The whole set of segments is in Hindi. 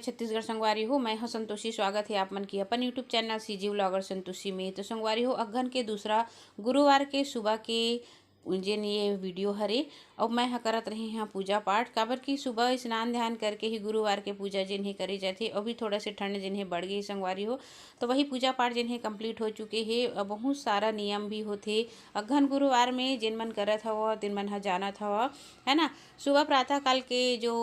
छत्तीसगढ़ संगवारी हो। मैं हूं संतोषी। स्वागत है आप मन की अपन YouTube channel CG vlogger Santoshi में। तो संगवारी हो अगहन के दूसरा गुरुवार के सुबह के जेन ये वीडियो हरे और मैं करत रही हाँ पूजा पाठ। काबर की सुबह स्नान ध्यान करके ही गुरुवार के पूजा जिन्हें करे जाते। अभी थोड़ा से ठंड जिन्हें बढ़ गई संगवारी हो तो वही पूजा पाठ जिन्हें कंप्लीट हो चुके हैं। बहुत सारा नियम भी होते अगहन गुरुवार में जिन मन करत हवा तिन मन जानत हवा है ना। सुबह प्रातः काल के जो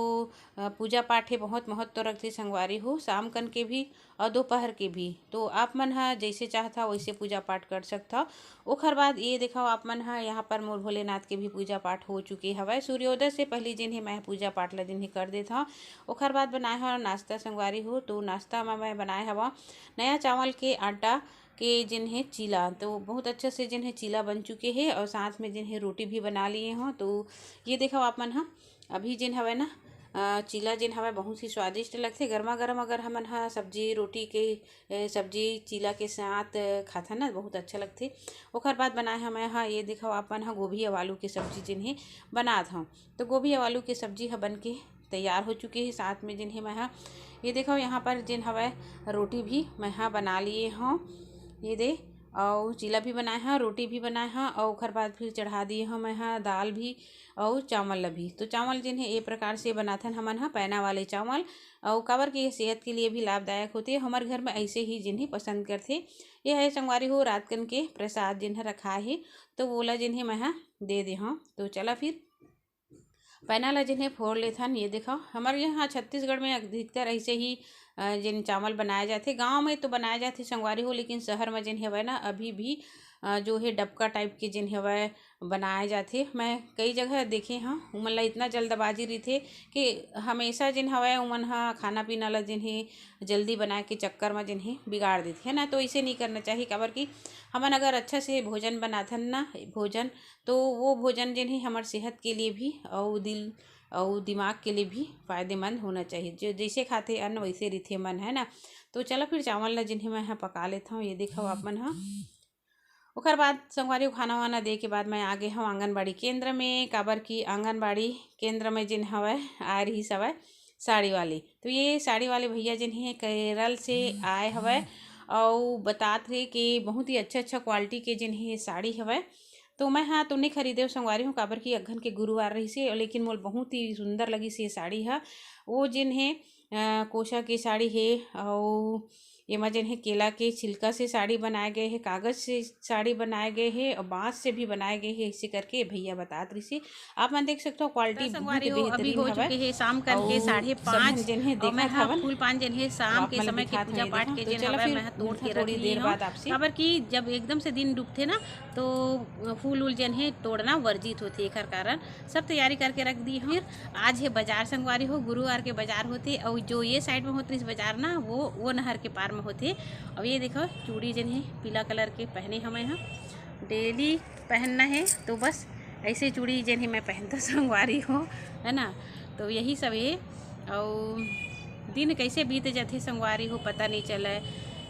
पूजा पाठ है बहुत महत्व रखते संगवारी हो। शाम कन के भी और दोपहर के भी तो आप मन जैसे चाहता वैसे पूजा पाठ कर सकता। ओखर बाद ये देखो आप मन यहाँ पर मोर भोलेनाथ के भी पूजा पाठ हो चुके हवे। सूर्योदय से पहले जिन्हें मैं पूजा पाठ ला जिन्हें कर देता। ओखर बाद बनाए हवा नाश्ता संगवारी हो। तो नाश्ता में मैं बनाए हवा नया चावल के आटा के जिन्हें चीला। तो बहुत अच्छे से जिन्हें चीला बन चुके हैं और साथ में जिन्हें रोटी भी बना लिए हों। तो ये देखो आप मन अभी जिन हवे ना चीला जिन हवे बहुत ही स्वादिष्ट लगते। गर्मा गर्म अगर हमन सब्जी रोटी के सब्जी चीला के साथ खाता ना बहुत अच्छा लगते। ओखर बाद बनाए हमें ये देखो अपन गोभी और आलू की सब्जी जिन्हें बनात हूँ। तो गोभी और आलू की सब्जी बन के तैयार हो चुके हैं। साथ में जिन्हें मैं ये देखो यहाँ पर जिन हवे रोटी भी मैं बना लिए हूँ। ये दे और चीला भी बनाए हैं रोटी भी बनाए हैं और ओखर बाद फिर चढ़ा दिए हम मैं दाल भी और चावल भी। तो चावल जिन्हें ये प्रकार से बनाथन हमन पैना वाले चावल और काबर के सेहत के लिए भी लाभदायक होते। हमारे घर में ऐसे ही जिन्हें पसंद करते। ये है संगवारी हो रात कन के प्रसाद जिन्हें रखा है तो बोला जिन्हें मैं दे दे हाँ। तो चला फिर पैना ला जिन्हें फोड़ लेथन। ये देखो हमारे यहाँ छत्तीसगढ़ में अधिकतर ऐसे ही जिन चावल बनाए जाते। गांव में तो बनाए जाते संगवारी हो लेकिन शहर में जिन हवे ना अभी भी जो है डबका टाइप के जिन हवे बनाए जाते। मैं कई जगह देखे हाँ उमन ला इतना जल्दबाजी रही थे कि हमेशा जिन हवे उमन खाना पीना ला जिन्हें जल्दी बनाए के चक्कर में जिन्हें बिगाड़ देते है ना। तो ऐसे नहीं करना चाहिए। काबर की हमन अगर अच्छा से भोजन बनाथन ना भोजन तो वो भोजन जिन्हें हमारे सेहत के लिए भी और दिल और दिमाग के लिए भी फायदेमंद होना चाहिए। जो जैसे खाते अन्न वैसे रीथे मन है ना। तो चलो फिर चावल ला जिन्हें मैं पका लेता हूँ। ये देखो आप मन ओखर बाद संगवारी खाना वाना दे के बाद मैं आ गए हूँ आंगनबाड़ी केंद्र में। काबर की आंगनबाड़ी केंद्र में जिन हवे आ रही सवै साड़ी वाली। तो ये साड़ी वाले भैया जिन्हें केरल से आए हवे और बतात रहे कि बहुत ही अच्छा क्वालिटी के जिन्हें साड़ी हवे। तो मैं तो नहीं खरीदे संगवारी हूँ काबर की अगहन के गुरुवार रही से लेकिन मोल बहुत ही सुंदर लगी से साड़ी वो जिन्हें कोशा की साड़ी है और ये में जिन्हें केला के छिलका से साड़ी बनाए गए हैं कागज से साड़ी बनाए गए हैं और बांस से भी बनाए गए हैं। इसी करके भैया बतात रही से आप मन देख सकते हो क्वालिटी बहुत अभी हो बेहतरीन चुके हैं शाम हवे। करके 5:30 जिन्हें और मैं देखत हवन फूल पान जिन्हें शाम आप के मन समय के दिखात पूजा ये पाठ देखो। के तो जिन चलो हवे फिर मैं तोड़ के रख थोड़ी लिए देर हूँ। बाद आपसे काबर की जब एकदम से दिन डूबते ना तो फूल उल जिन्हें तोड़ना वर्जित होती एकर कारण सब तैयारी करके रख दी हूँ। फिर आज है बाजार संगवारी हो गुरुवार के बाजार होते और जो ये साइड में होते इस बाजार ना वो नहर के पार में होते। और ये देखो चूड़ी जिन्हें पीला कलर के पहने हमें डेली पहनना है तो बस ऐसे चूड़ी जिन्हें मैं पहनता संगवारी हो है ना। तो यही सब है और दिन कैसे बीत जाते संगवारी हो पता नहीं चला।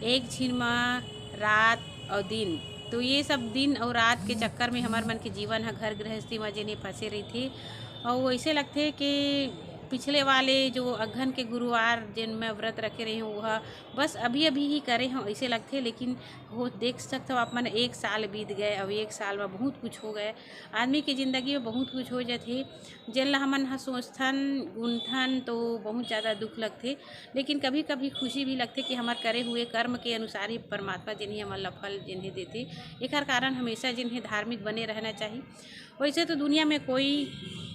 एक झीन में रात और दिन तो ये सब दिन और रात के चक्कर में हमारे मन के जीवन घर गृहस्थी में जिन्हें फंसे रही थी। और ऐसे लगते कि पिछले वाले जो अगहन के गुरुवार जिन में व्रत रखे रही हूँ वह बस अभी ही करे हूँ ऐसे लगते। लेकिन वो देख सकते हो आप मन 1 साल बीत गए और 1 साल में बहुत कुछ हो गए। आदमी की ज़िंदगी में बहुत कुछ हो जाते जिन ला हमन सोचथन गुनथन तो बहुत ज़्यादा दुख लगते। लेकिन कभी कभी खुशी भी लगते कि हमारे करे हुए कर्म के अनुसार ही परमात्मा जिन्हें हमारे फल जिन्हें देते। एक कारण हमेशा जिन्हें धार्मिक बने रहना चाहिए। वैसे तो दुनिया में कोई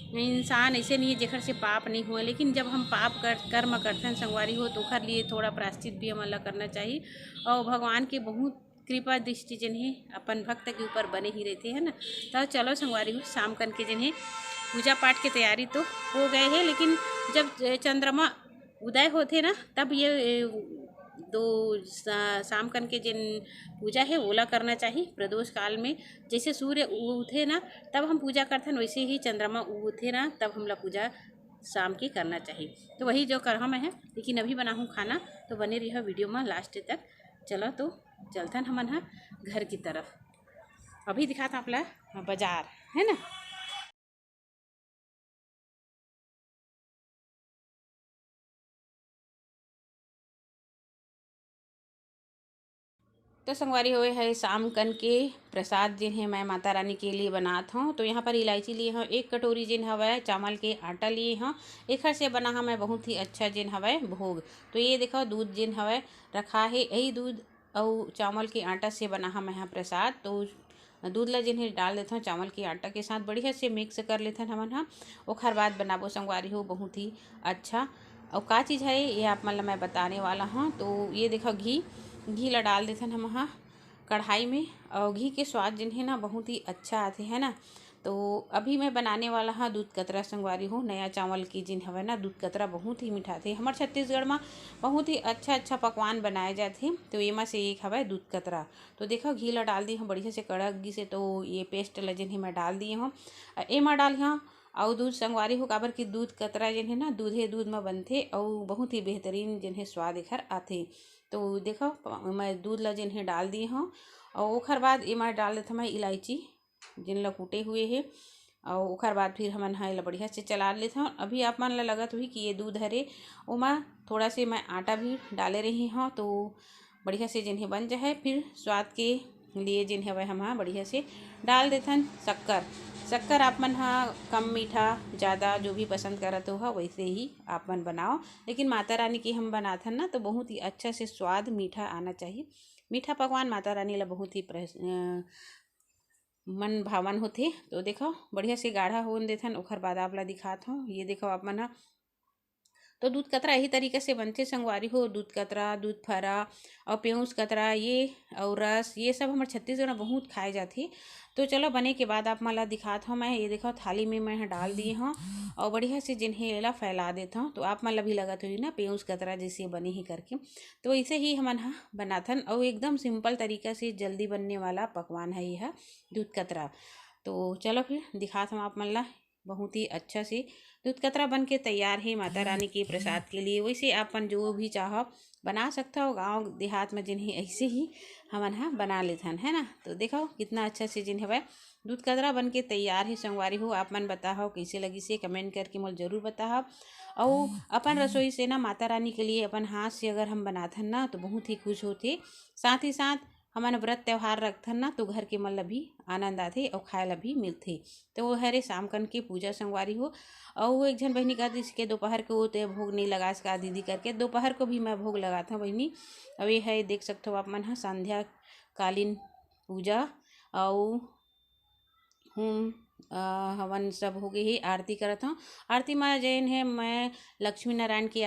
इंसान ऐसे नहीं है जेकर से पाप नहीं हुआ। लेकिन जब हम पाप कर्म करथन संगवारी हो तो ओखर लिए थोड़ा प्रायश्चित भी हमन ला करना चाहिए। और भगवान के बहुत कृपा दृष्टि जिन्हें अपन भक्त के ऊपर बने ही रहते हैं ना। तो चलो संगवारी हो शाम कन के जिन्हें पूजा पाठ की तैयारी तो हो गए हैं। लेकिन जब चंद्रमा उदय होते ना तब ये दो शाम कन के जिन पूजा है ओला करना चाहिए प्रदोष काल में। जैसे सूर्य उठे ना तब हम पूजा करते हैं वैसे ही चंद्रमा उठे ना तब हम लोग पूजा शाम की करना चाहिए। तो वही जो कर हम है। लेकिन अभी बना हूँ खाना तो बने रही वीडियो में लास्ट तक। चलो तो चलते हमन घर की तरफ। अभी दिखाता आप ला बाजार है ना। तो संगवारी होए है शाम कन के प्रसाद जिन्हें मैं माता रानी के लिए बनात हूँ। तो यहाँ पर इलायची लिए हूँ, 1 कटोरी जिन हवै चावल के आटा लिए हूँ। एखर से बना है मैं बहुत ही अच्छा जिन हवै भोग। तो ये देखो दूध जिन हवै रखा है, यही दूध और चावल के आटा से बना है मैं यहाँ प्रसाद। तो दूध ला जिन्हें डाल देता हूँ चावल के आटा के साथ, बढ़िया से मिक्स कर लेते हैं हमन हाँ। ओखर बाद बनाबो संगवारी हो बहुत ही अच्छा। और का चीज़ है ये आप मतलब मैं बताने वाला हूँ। तो ये देखो घी ला डाल देते हैं हम हाँ कढ़ाई में, और घी के स्वाद जिन्हें ना बहुत ही अच्छा आते हैं ना। तो अभी मैं बनाने वाला हाँ दूध कतरा संगवारी हो नया चावल की जिन हवे ना दूध कतरा बहुत ही मीठा थे। हमारे छत्तीसगढ़ में बहुत ही अच्छा पकवान बनाए जाते। तो ये में से एक हवा दूध कतरा। तो देखो घी ला डाल दी हूँ बढ़िया से कड़क घी से। तो ये पेस्ट ला जिन्हें मैं डाल दिए हूँ, एमा डाल हाँ और दूध संगवारी हो काबर कि दूध कतरा जिन्हें ना दूध में बनते और बहुत ही बेहतरीन जिन्हें स्वाद एखर आते। तो देखो मैं दूध ला जिन्हें डाल दिए हूँ, और ओखर बाद एमा डाल देता मैं इलायची जिन ला कूटे हुए है। और ओखर बाद फिर हमन हाँ ला बढ़िया से चला लेता हूँ। अभी आप मन ला लगत हुई कि ये दूध हरे ओमा थोड़ा से मैं आटा भी डाले रही हूँ। तो बढ़िया से जिन्हें बन जाए, फिर स्वाद के लिए जिन्हें वह हम हाँ बढ़िया से डाल देथन शक्कर आप मन हाँ कम मीठा ज़्यादा जो भी पसंद करत हो वैसे ही आप मन बनाओ। लेकिन माता रानी की हम बनाथन ना तो बहुत ही अच्छा से स्वाद मीठा आना चाहिए। मीठा पकवान माता रानी ला बहुत ही मन भावन होते। तो देखो बढ़िया से गाढ़ा होन देथन। ओखर बाद आप ला दिखात हूँ। ये देखो आप मन तो दूध कतरा यही तरीके से बनते संगवारी हो। दूध कतरा, दूध फरा और पेऊस कतरा ये और रस ये सब हमारे छत्तीसगढ़ में बहुत खाए जाते। तो चलो बने के बाद आप मला दिखाता हूँ। मैं ये देखो थाली में मैं डाल दिए हूँ और बढ़िया से जिन्हें ला फैला देता हूँ। तो आप मला भी लगत हुई ना पेऊस कतरा जैसे बने ही करके। तो ऐसे ही हमन हाँ बनाथन और एकदम सिंपल तरीका से जल्दी बनने वाला पकवान है यह दूध कतरा। तो चलो फिर दिखाता हूँ आप मन ला बहुत ही अच्छा से दूध कतरा बन के तैयार है माता रानी के प्रसाद के लिए। वैसे अपन जो भी चाहो बना सकता हो, गांव देहात में जिन्हें ऐसे ही हमन हाँ बना लेथन है ना। तो देखो कितना अच्छा से जिन्हें वह दूध कतरा बन के तैयार है संगवारी हो। आप मन बताओ कैसे लगी से कमेंट करके मोल जरूर बताओ। और अपन रसोई से ना माता रानी के लिए अपन हाथ से अगर हम बनाथन ना तो बहुत ही खुश होते। साथ ही साथ हमन व्रत त्यौहार रखथन ना तो घर के मन ला भी आनंद आते और खाए ला भी मिलते। तो वो हरे शाम कन की पूजा संगवारी हो। और वो एक जन बहनी कहती इसके दोपहर को होते भोग नहीं लगा इसका दीदी करके, दोपहर को भी मैं भोग लगाता हूँ बहनी। अब ये है देख सकते हो आप मन हाँ संध्या कालीन पूजा और हूँ हवन सब हो गए ही आरती करत हूँ। आरती में जैन है मैं लक्ष्मी नारायण की